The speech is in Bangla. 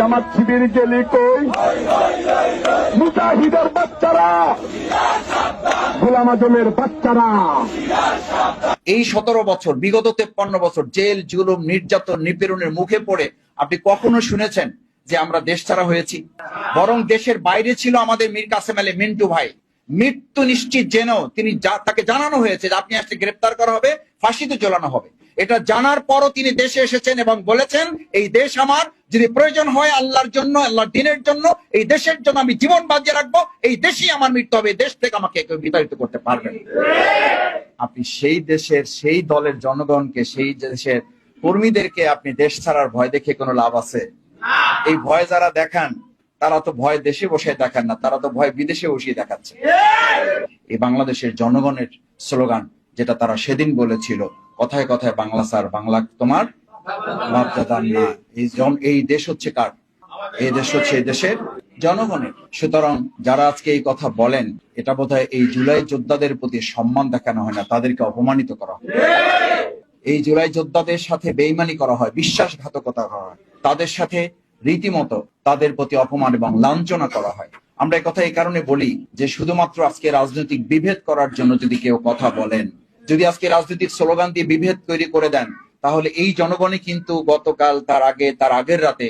জামাত শিবির গেলি কই, মুজাহিদের বাচ্চারা, গোলাম আজমের বাচ্চারা। এই 17 বছর, বিগত 53 বছর জেল, জুলুম, নির্যাতন, নিপীড়নের মুখে পড়ে আপনি কখনো শুনেছেন যে আমরা দেশ ছাড়া হয়েছি? বরং দেশের বাইরে ছিল আমাদের মীর কাসেম আলী মিন্টু ভাই। মৃত্যু নিশ্চিত জেনেও তাকে জানানো হয়েছে যে আপনি আসলে গ্রেপ্তার করা হবে, ফাঁসিতে ঝোলানো হবে। এটা জানার পরও তিনি দেশে এসেছেন এবং বলেছেন এই দেশ আমার, যদি প্রয়োজন হয় আল্লাহর জন্য, আল্লাহর দ্বীনের জন্য, এই দেশের জন্য আমি জীবন বাজিয়ে রাখবো, এই দেশই আমার মৃত্যু হবে, এই দেশ থেকে আমাকে কেউ বিতাড়িত করতে পারবেন। আপনি সেই দেশের, সেই দলের জনগণকে, সেই দেশের কর্মীদেরকে আপনি দেশ ছাড়ার ভয় দেখে কোনো লাভ আছে? এই ভয় যারা দেখান তারা তো ভয় দেশে বসে দেখান না, তারা তো ভয় বিদেশে বসিয়ে দেখাচ্ছে। এই বাংলাদেশের জনগণের স্লোগান, যেটা তারা সেদিন বলেছিল, কথায় কথায় বাংলা স্যার, বাংলা তোমার বাপদাদার না। এই দেশ হচ্ছে কার? এই দেশ হচ্ছে এই দেশের জনগণের। সুতরাং যারা আজকে এই কথা বলেন, এটা বোধহয় এই জুলাই যোদ্ধাদের প্রতি সম্মান দেখানো হয় না, তাদেরকে অপমানিত করা হয়। এই জুলাই যোদ্ধাদের সাথে বেইমানি করা হয়, বিশ্বাসঘাতকতা করা হয়, তাদের সাথে রীতিমতো তাদের প্রতি অপমান এবং লাঞ্ছনা করা হয়। আমরা এই কথা এই কারণে বলি যে শুধুমাত্র আজকে রাজনৈতিক বিভেদ করার জন্য যদি কেউ কথা বলেন, যদি আজকে রাজনৈতিক স্লোগান দিয়ে বিভেদ তৈরি করে দেন, তাহলে এই জনগণই কিন্তু গতকাল, তার আগের রাতে